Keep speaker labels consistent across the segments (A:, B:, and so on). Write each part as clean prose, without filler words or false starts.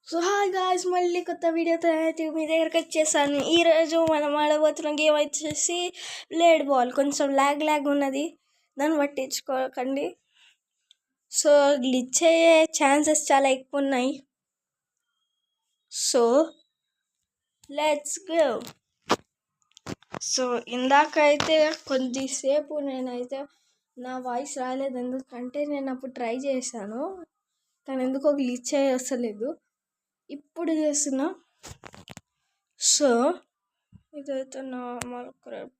A: So hi guys, మళ్ళీ కొత్త వీడియోతో అయితే మీ దగ్గరకు వచ్చేసాను. ఈరోజు మనం ఆడబోతున్న గేమ్ వచ్చేసి బ్లేడ్ బాల్. కొంచెం ల్యాగ్ ఉన్నది, దాన్ని పట్టించుకోకండి. సో గ్లిచ్ అయ్యే ఛాన్సెస్ చాలా ఎక్కువ ఉన్నాయి. So let's go. సో ఇందాకైతే కొద్దిసేపు నేనైతే నా వాయిస్ రాలేదు, ఎందుకంటే నేను అప్పుడు ట్రై చేశాను, కానీ ఎందుకో గ్లిచ్ అయ్యి వస్తలేదు. ఇప్పుడు చేస్తున్నా. సో ఇదైతే నార్మల్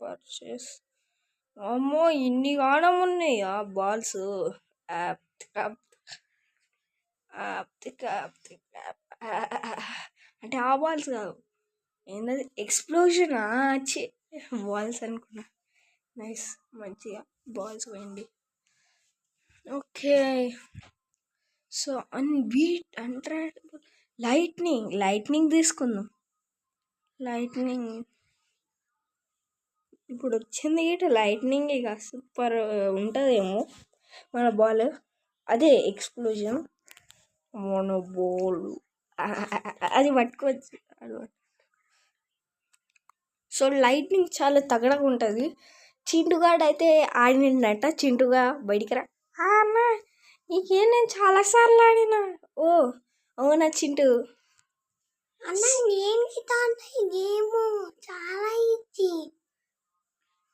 A: పర్చేస్. అమ్మో, ఇన్ని గానం ఉన్నాయి ఆ బాల్స్. అంటే ఆ బాల్స్ కాదు, ఏంటది ఎక్స్ప్లోజన్ వచ్చి బాల్స్ అనుకున్నా. నైస్, మంచిగా బాల్స్ పోయింది. ఓకే, సో అన్బీట్ అన్ట్రాక్టబుల్ లైట్నింగ్ తీసుకుందాం. లైట్నింగ్ ఇప్పుడు వచ్చింది ఇటు లైట్నింగ్, ఇక సూపర్ ఉంటుందేమో మన బాల్. అదే ఎక్స్ప్లోజన్ మన బాల్, అది పట్టుకోవచ్చు. సో లైట్నింగ్ చాలా తగడగా ఉంటుంది. చింటుగాడు అయితే ఆడినట్ట. చింటుగా బయటికి రా అన్న, నీకేం నేను చాలాసార్లు ఆడినా. ఓ అవునా చింటూ?
B: అన్న నేను గేమ్ చాలా ఈజీ.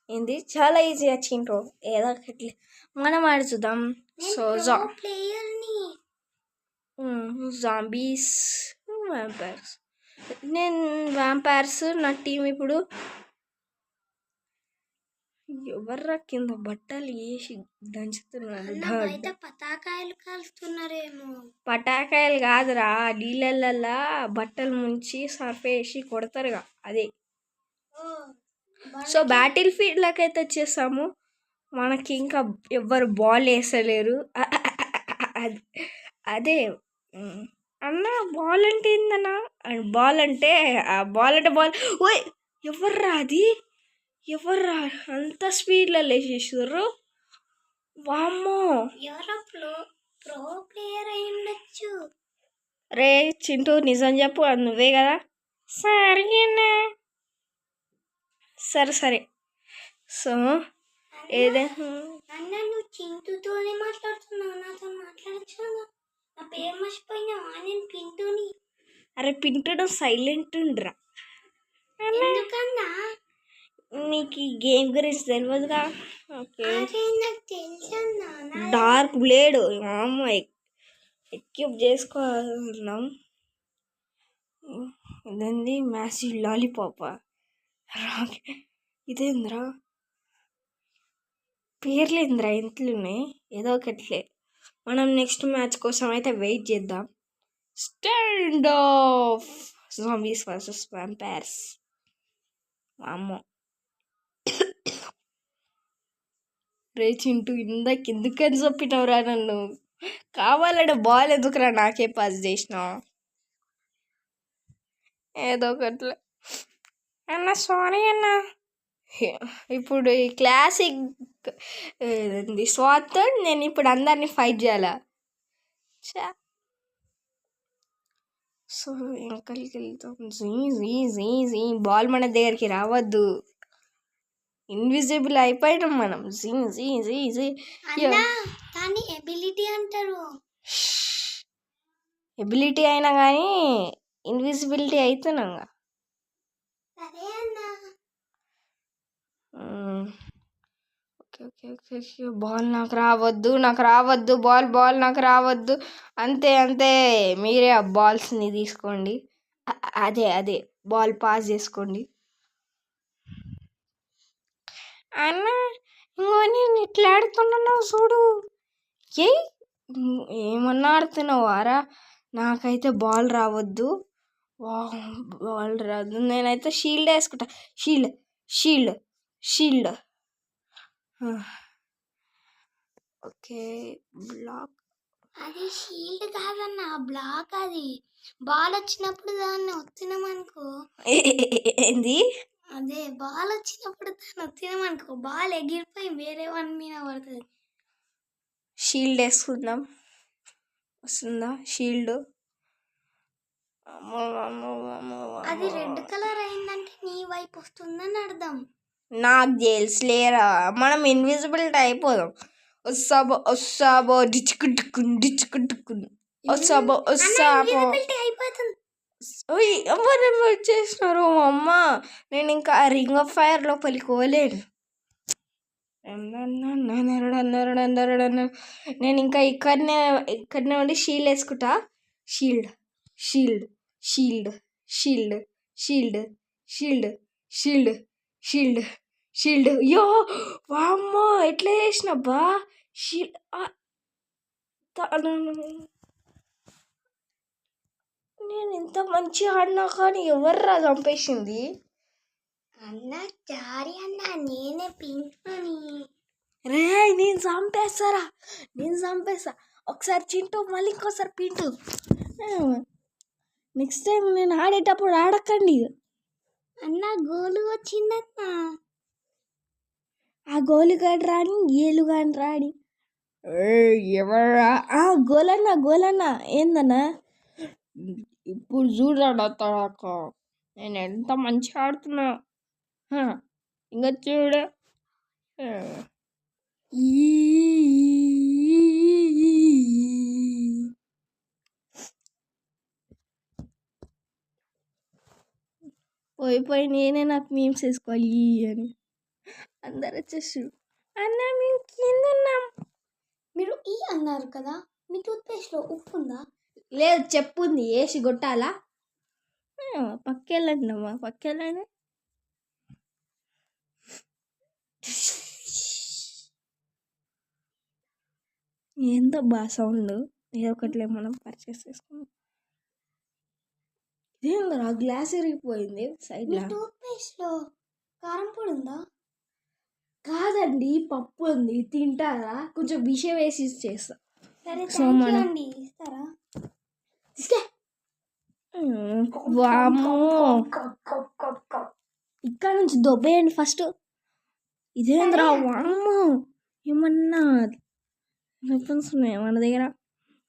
A: ఏంది చాలా ఈజీ చింటూ? ఏదో ఒకటి మనం ఆడి చూద్దాం. So zombies, vampires. నేను వ్యాంపైర్స్. నా టీం ఇప్పుడు ఎవర్రా కింద బట్టలు వేసి దంచుతున్నారు.
B: పటాకాయలు కాలుస్తున్నారేమో.
A: పటాకాయలు కాదురా, నీళ్ళల్లా బట్టలు ముంచి సర్ఫ్ వేసి కొడతారుగా, అదే. సో బ్యాటిల్ ఫీల్డ్లోకి అయితే వచ్చేసాము. మనకి ఇంకా ఎవ్వరు బాల్ వేసలేరు. అదే అన్న, బాల్ అంటే ఏందన్నా? బాల్ అంటే బాల్. ఓయ్ ఎవర్రా అది? ఎవర్రా అంత స్పీడ్లో లేచేసారు? వామ్మో,
B: ఎవరో ప్రో ప్లేయర్ అయి ఉండొచ్చు.
A: రే చింటూ, నిజం చెప్పు, అది నువ్వే కదా? సరేనా, సరే. సో ఏదైనా
B: అన్న, నువ్వు చింటూతోనే మాట్లాడుతున్నావు, నాతో మాట్లాడచ్చు. నా పేరు మర్చిపోయినావా? నేను పింటూని.
A: అరే పింటూ సైలెంట్ ఉండరా.
B: ఎందుకన్నా?
A: నీకు ఈ గేమ్ గురించి తెలియదుగా. ఓకే,
B: నాకు తెలుసన్నా.
A: డార్క్ బ్లేడ్ అమ్మ ఎక్యూప్ చేసుకోవాలన్నాం. ఇదేంది మ్యాసివ్ లాలీపాపా? ఇదేంద్రా పేర్లేంద్రా ఇంట్లోనే? ఏదో ఒకట్లే. మనం నెక్స్ట్ మ్యాచ్ కోసం అయితే వెయిట్ చేద్దాం. Stand of zombies versus vampires. అమ్మో రే చింటూ, ఎందుకని చెప్పినవురా నన్ను? కావాలంటే బాల్ ఎందుకురా నాకే పాస్ చేసినావు? ఏదో ఒకట్లే అన్న, సారీ అన్న. ఇప్పుడు ఈ క్లాసిక్ స్వాత్ నేను ఇప్పుడు అందరినీ ఫైట్ చేయాలా? సో ఇంకలికి వెళ్తాం. జీ బాల్ మన దగ్గరికి రావద్దు. ఇన్విజిబుల్ అయిపోయినాం మనం.
B: కానీ ఎబిలిటీ అంటారు.
A: ఎబిలిటీ అయినా కానీ ఇన్విజిబిలిటీ అవుతున్నాం. ఓకే, బాల్ నాకు రావద్దు, బాల్ నాకు రావద్దు. అంతే, మీరే ఆ బాల్స్ని తీసుకోండి. అదే బాల్ పాస్ చేసుకోండి. అన్న ఇంకో నేను ఇట్లా ఆడుతున్నావు చూడు. ఏమన్నా ఆడుతున్నావు వారా? నాకైతే బాల్ రావద్దు. బాల్ రాదు. నేనైతే షీల్డ్ వేసుకుంటా. షీల్డ్. Okay, block.
B: అది షీల్డ్ కాదన్న, బ్లాక్. అది బాల్ వచ్చినప్పుడు దాన్ని ఒత్తినామనుకో.
A: ఏంది?
B: అదే బాల్ వచ్చినప్పుడు దాన్ని ఒత్తినామనుకో, బాల్ ఎగిరిపోయి వేరే వన్ మీద పడుతుంది.
A: షీల్డ్ వేసుకుందాం. వస్తుందా షీల్డ్? అమ్మో అమ్మో అమ్మో
B: అది రెడ్ కలర్ అయిందంటే నీ వైపు వస్తుందని అర్థం.
A: నాకు తెలుసులేరా, మనం ఇన్విజిబిలిటీ అయిపోదాం. వస్తాబో డిచ్చుకుంటుకుని వస్తాబో.
B: అయిపోతుంది.
A: ఎవరు చేసినారు అమ్మ, నేను ఇంకా రింగ్ ఆఫ్ ఫైర్ లోపలికి పోలేను. నేను ఇంకా ఇక్కడనే ఉండి షీల్డ్ వేసుకుంటా. Shield shield shield shield shield shield shield shield shield. అయ్యో వామ్మో, ఎట్లా చేసినబ్బా షీల్డ్. నేను ఇంత మంచిగా ఆడినా కానీ ఎవర్రా చంపేసింది?
B: అన్న చారి అన్న, నేనే పింక్ని.
A: రే నేను చంపేస్తా. ఒకసారి చింటూ, మళ్ళీ ఇంకోసారి పింటూ. నెక్స్ట్ టైం నేను ఆడేటప్పుడు ఆడకండి.
B: అన్న గోలు వచ్చిందన్న.
A: ఆ గోలు కాని రాని, ఏలు కాని రాని. ఎవరా గోలన్నా ఏందన్నా? ఇప్పుడు చూడరా తడాక, నేను ఎంత మంచిగా ఆడుతున్నా. ఇంకా చూడు. పోయి నేనే నాకు మీమ్స్ వేసుకోవాలి అని అందరు వచ్చేసి, అన్న మేము కింద ఉన్నాం.
B: మీరు ఈ అన్నారు కదా, మీ టూత్పేస్ట్లో ఉప్పు ఉందా?
A: లేదు, చెప్పుంది, వేసి కొట్టాలా? పక్కెళ్ళండి అమ్మా, పక్కెళ్ళండి. ఎంత బాగా సౌండ్. ఏదో ఒకటి మనం పర్చేస్ చేసుకున్నాం. ఇదేందరా గ్లాస్ ఇరిగిపోయింది సైడ్.
B: టూత్పేస్ట్లో కారం పొడి ఉందా?
A: కాదండి, పప్పు ఉంది, తింటారా? కొంచెం విషయం వేసి చేస్తా.
B: సరే అండి, ఇస్తారా?
A: వామ్మో, ఇక్కడ నుంచి దొబ్బేయండి ఫస్ట్. ఇదేంద్రా వామ్మో, ఏమన్నా వెపన్స్ ఉన్నాయా మన దగ్గర?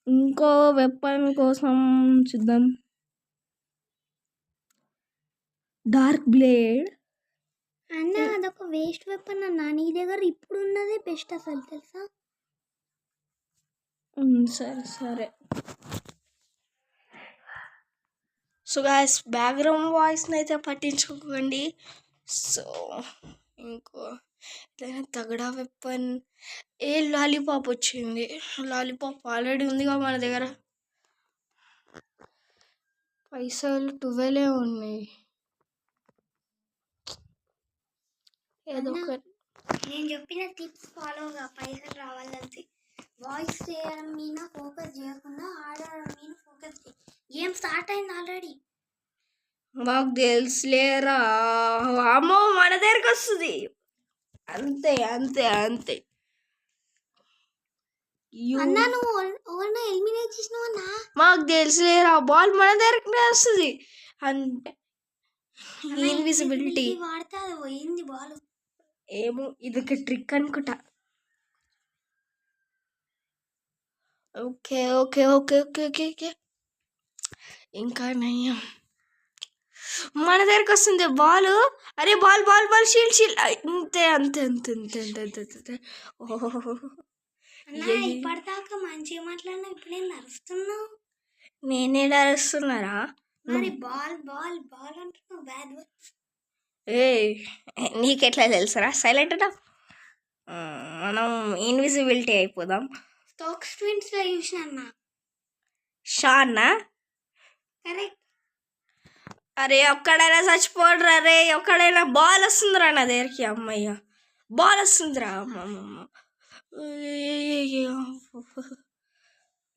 A: ఇంకో వెపన్ కోసం చూద్దాం. Dark blade.
B: అన్న అదొక వేస్ట్ వెపన్ అన్న, నీ దగ్గర ఇప్పుడు ఉన్నదే బెస్ట్ అసలు, తెలుసా?
A: సరే. సో గాయ్స్, బ్యాక్గ్రౌండ్ వాయిస్ని అయితే పట్టించుకోకండి. సో ఇంకో ఏదైనా తగడా వెపన్. లాలీపాప్ వచ్చింది. లాలీపాప్ ఆల్రెడీ ఉందిగా మన దగ్గర. పైసలు 12 ఉన్నాయి. ఏదో ఒకటి.
B: నేను చెప్పిన టిప్స్ ఫాలోగా పైసలు రావాలంటే వాయిస్ చేయడం మీద ఫోకస్ చేయకుండా ఆడడం మీద ఫోకస్ చేయి. గేమ్ స్టార్ట్ అయింది ఆల్రెడీ.
A: మాకు తెలుసులేరా. అమ్మో, మన దగ్గరకు వస్తుంది. అంతే.
B: అన్నా నువ్వు ఎవరినో ఎలిమినేట్ చేసినావన్నా?
A: మాకు తెలుసులేరా, బాల్ మన దగ్గరనే వస్తుంది. అంటే ఇన్విజిబిలిటీ
B: వాడితే అది పోయింది బాల్.
A: ఏమో, ఇదొక ట్రిక్ అనుకుంటా. ఓకే. ఇంకా నయ్యం, మన దగ్గరకు వస్తుంది బాల్. అరే బాల్ షీల్డ్. అంతే.
B: ఇప్పటిదాకా మంచిగా మాట్లాడినా, ఇప్పుడు నేను అరుస్తున్నావు.
A: నేనే అరుస్తున్నారా?
B: మరి బాల్ అంటున్నావు. Bad words.
A: నీకెట్లా తెలుసరా? సైలెంట్ అన్నా. మనం ఇన్విజిబిలిటీ అయిపోదాం.
B: స్టాక్స్ ట్విన్స్ లో చూసిన
A: షాన్నా.
B: కరెక్ట్.
A: అరే ఒక్కడైనా చచ్చిపోడరా. రే ఒక్కడైనా. బాల్ వస్తుందిరా నా దగ్గరికి. అమ్మయ్య, బాల్ వస్తుందిరా. అమ్మమ్మ,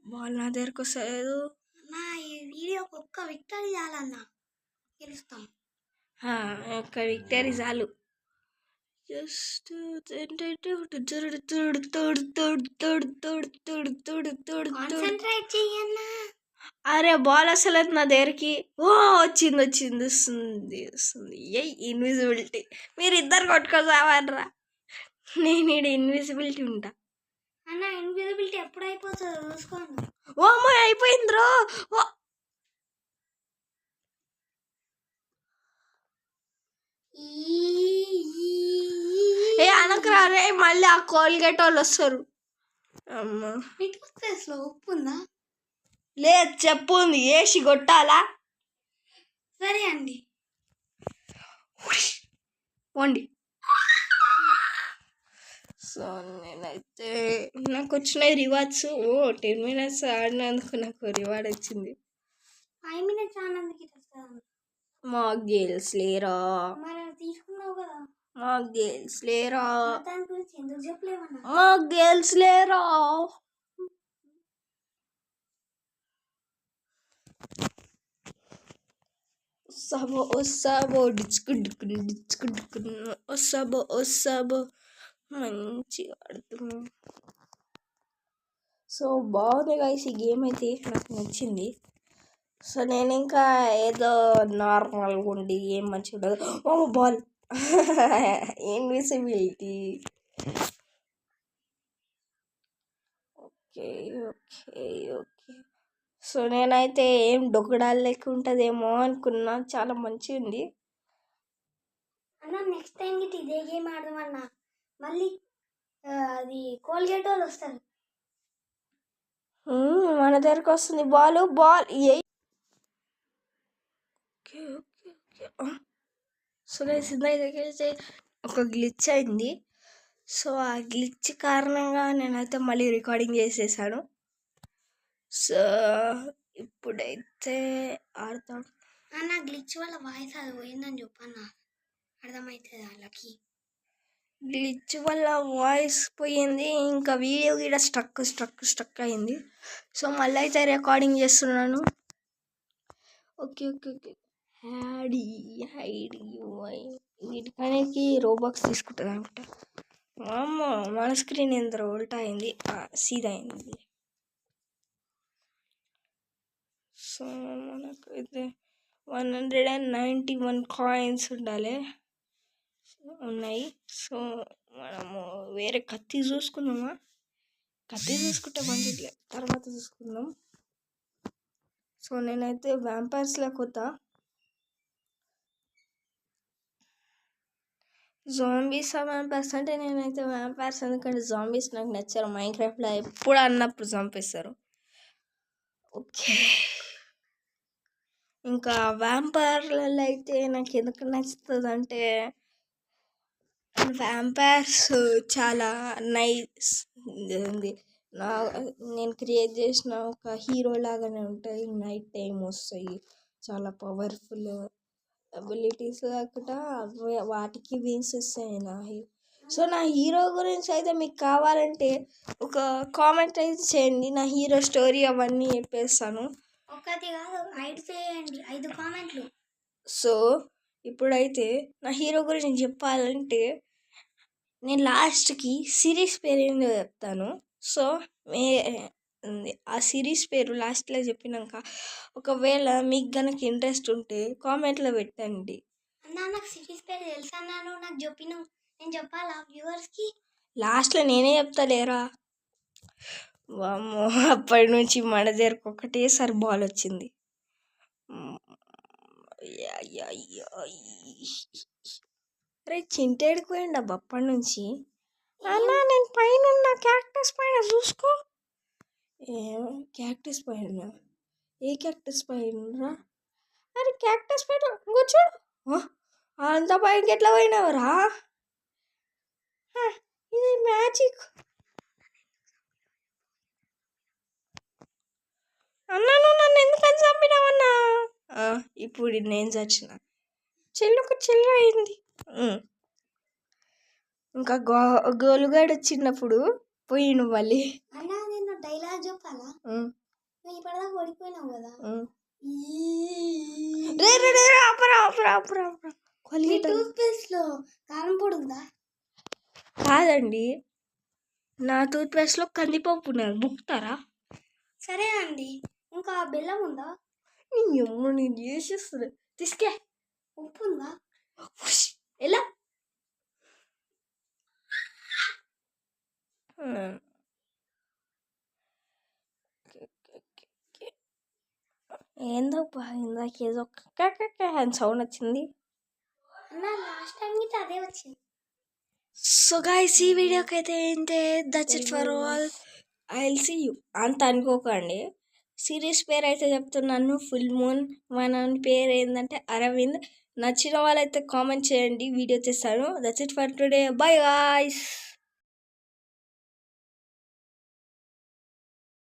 A: బాల్ నా దగ్గరకు వస్తలేదు.
B: అన్నా ఈ వీడియోకి ఒక్క విక్టరీ చాలన్నా, గెలుస్తాం.
A: ఒక్క విక్టరీ చాలు. జస్ట్
B: కాన్సంట్రేట్ చెయ్యన్నా.
A: అరే బాల్ అసలు నా దగ్గరికి. వచ్చింది. వస్తుంది. ఇన్విజిబిలిటీ. మీరు ఇద్దరు కొట్టుకోసావనరా. నేను ఇన్విజిబిలిటీ ఉంటా.
B: అన్న ఇన్విజిబిలిటీ ఎప్పుడు అయిపోతుందో చూసుకోండి.
A: ఓ అమ్మాయి అయిపోయిందిరో. ఏ అనకరా రే, మళ్ళీ ఆ కోల్గేట్ వాళ్ళు వస్తారు. అమ్మా
B: మీ టూత్ పేస్ట్లో ఉప్పు ఉందా?
A: లేదు, చెప్పు ఉంది, వేసి కొట్టాలా?
B: సరే అండి.
A: పోండి. సో నేనైతే నాకు వచ్చిన రివార్డ్స్ 10 minutes ఆడినందుకు నాకు రివార్డ్ వచ్చింది.
B: 5 minutes ఆనందకి వస్తుంది.
A: మా గేల్స్ లేరా?
B: మరి తీసుకున్నావు కదా.
A: మా గేల్స్ లేరా?
B: దాని గురించి ఎందుకు చెప్పలేవన్నా?
A: మా గేల్స్ లేరా? వస్తాబో డిచ్చుకుంటుకుని వస్తాబో మంచిగా ఆడుతున్నాం. సో బాగుంది గైస్, ఈ గేమ్ అయితే నాకు నచ్చింది. సో నేను ఇంకా ఏదో నార్మల్గా ఉండి ఏం మంచిగా ఉండదు. ఓ ball invisibility. Okay okay okay. So నేనైతే ఏం డొక్కడాలు లెక్క ఉంటుందేమో అనుకున్నా, చాలా మంచిగా ఉంది.
B: అన్న నెక్స్ట్ టైం గిట్ ఇదే గేమ్ ఆడదామన్నా. మళ్ళీ అది కోల్గేట్ వాళ్ళు వస్తారు.
A: మన దగ్గరకు వస్తుంది ball. Okay okay okay. So guys ఇందాకైతే ఒక గ్లిచ్ అయింది. సో ఆ గ్లిచ్ కారణంగా నేనైతే మళ్ళీ రికార్డింగ్ చేసేసాను. సో ఇప్పుడైతే ఆడతాం.
B: అన్న గ్లిచ్ వల్ల వాయిస్ అది పోయిందని చెప్పన్న, అర్థమవుతుంది వాళ్ళకి.
A: గ్లిచ్ వల్ల వాయిస్ పోయింది, ఇంకా వీడియో కూడా స్ట్రక్ అయింది. సో మళ్ళీ అయితే రికార్డింగ్ చేస్తున్నాను. Okay okay okay. వీటికనేకి రోబాక్స్ తీసుకుంటుంది అనుకుంటా. అమ్మ మన స్క్రీన్ ఎంత ఉల్టా అయింది, సీదా అయింది. సో మనకు అయితే 191 కాయిన్స్ ఉండాలి, ఉన్నాయి. సో మనము వేరే కత్తి చూసుకుందామా? కత్తి చూసుకుంటే మంచిది, తర్వాత చూసుకుందాం. సో నేనైతే వ్యాంపైర్స్లో కొత్త జాంబీస్ వ్యాంపైర్స్ అంటే నేనైతే వ్యాంపైర్స్, ఎందుకంటే జాంబీస్ నాకు నచ్చారు. మైన్క్రాఫ్ట్లో ఎప్పుడు అన్నప్పుడు చంపేస్తారు. ఓకే, ఇంకా వ్యాంపైర్లలో అయితే నాకు ఎందుకు నచ్చుతుంది అంటే వ్యాంపైర్స్ చాలా నైస్ ఉంది. నేను క్రియేట్ చేసిన ఒక హీరో లాగానే ఉంటాయి. నైట్ టైం వస్తాయి, చాలా పవర్ఫుల్ అబిలిటీస్ కాకుండా వాటికి విన్స్ వస్తాయి నా హీరో. సో నా హీరో గురించి అయితే మీకు కావాలంటే ఒక కామెంట్ అయితే చేయండి, నా హీరో స్టోరీ అవన్నీ చెప్పేస్తాను.
B: ఒకటి కాదు 5 చేయండి, 5 కామెంట్లు.
A: సో ఇప్పుడైతే నా హీరో గురించి చెప్పాలంటే నేను లాస్ట్కి సిరీస్ పేరు ఏందో చెప్తాను. సో ఆ సిరీస్ పేరు లాస్ట్లో చెప్పినాక ఒకవేళ మీకు కనుక ఇంట్రెస్ట్ ఉంటే కామెంట్లో పెట్టండి.
B: అన్న నాకు సిరీస్ పేరు తెలుసా అన్నాను, నాకు చెప్పిన నేను చెప్పాలా వ్యూవర్స్కి?
A: లాస్ట్లో నేనే చెప్తా లేరా? వామ్మో, అప్పటి నుంచి మన దగ్గరకు ఒకటేసారి బాల్ వచ్చింది. అరే చింటేడికి పోయిండు అబ్బా అప్పటి నుంచి. అన్నా నేను పైన ఉన్న క్యాక్టస్ పైన చూసుకో. క్యాక్టస్ పైన? ఏ క్యాక్టస్ పైన? అరే క్యాక్టస్ పైన కూర్చోడు. అంత పైనకి ఎట్లా పోయినావురా? ఇది మ్యాజిక్. అన్నా నువ్వు నన్ను ఎందుకని చంపినావన్నా? ఇప్పుడు నేను చచ్చిన, చెల్లుకు చెల్లు అయింది. ఇంకా గోలుగాడు వచ్చినప్పుడు పోయిండు మళ్ళీ.
B: అన్నా నేను డైలాగ్ చెప్పాలా? నువ్వు ఇప్పటిదాకా ఓడిపోయినావు కదా. టూత్ పేస్ట్లో కారం పొడి ఉందా?
A: కాదండి, నా టూత్ పేస్ట్లో కందిపప్పు ఉన్నది, బుక్తారా?
B: సరే అండి, ఇంకా బెల్లం ఉందా?
A: నేను చేసేస్తుంది, తీసుకే.
B: ఉప్పు ఉందా?
A: ఎలా? ఏందో ఇందాక ఏదో అని సౌండ్ వచ్చింది.
B: అన్న లాస్ట్ టైం గిట్ట అదే వచ్చింది.
A: సో గైస్ ఈ వీడియోకి అయితే ఏంటే that's it for all. I will see you అంత అనుకోకండి. సిరీస్ పేరు అయితే చెప్తున్నాను, ఫుల్ మూన్. మన పేరు ఏంటంటే అరవింద్. నచ్చిన వాళ్ళైతే కామెంట్ చేయండి, వీడియో చేస్తాను. That's it for today, by guys.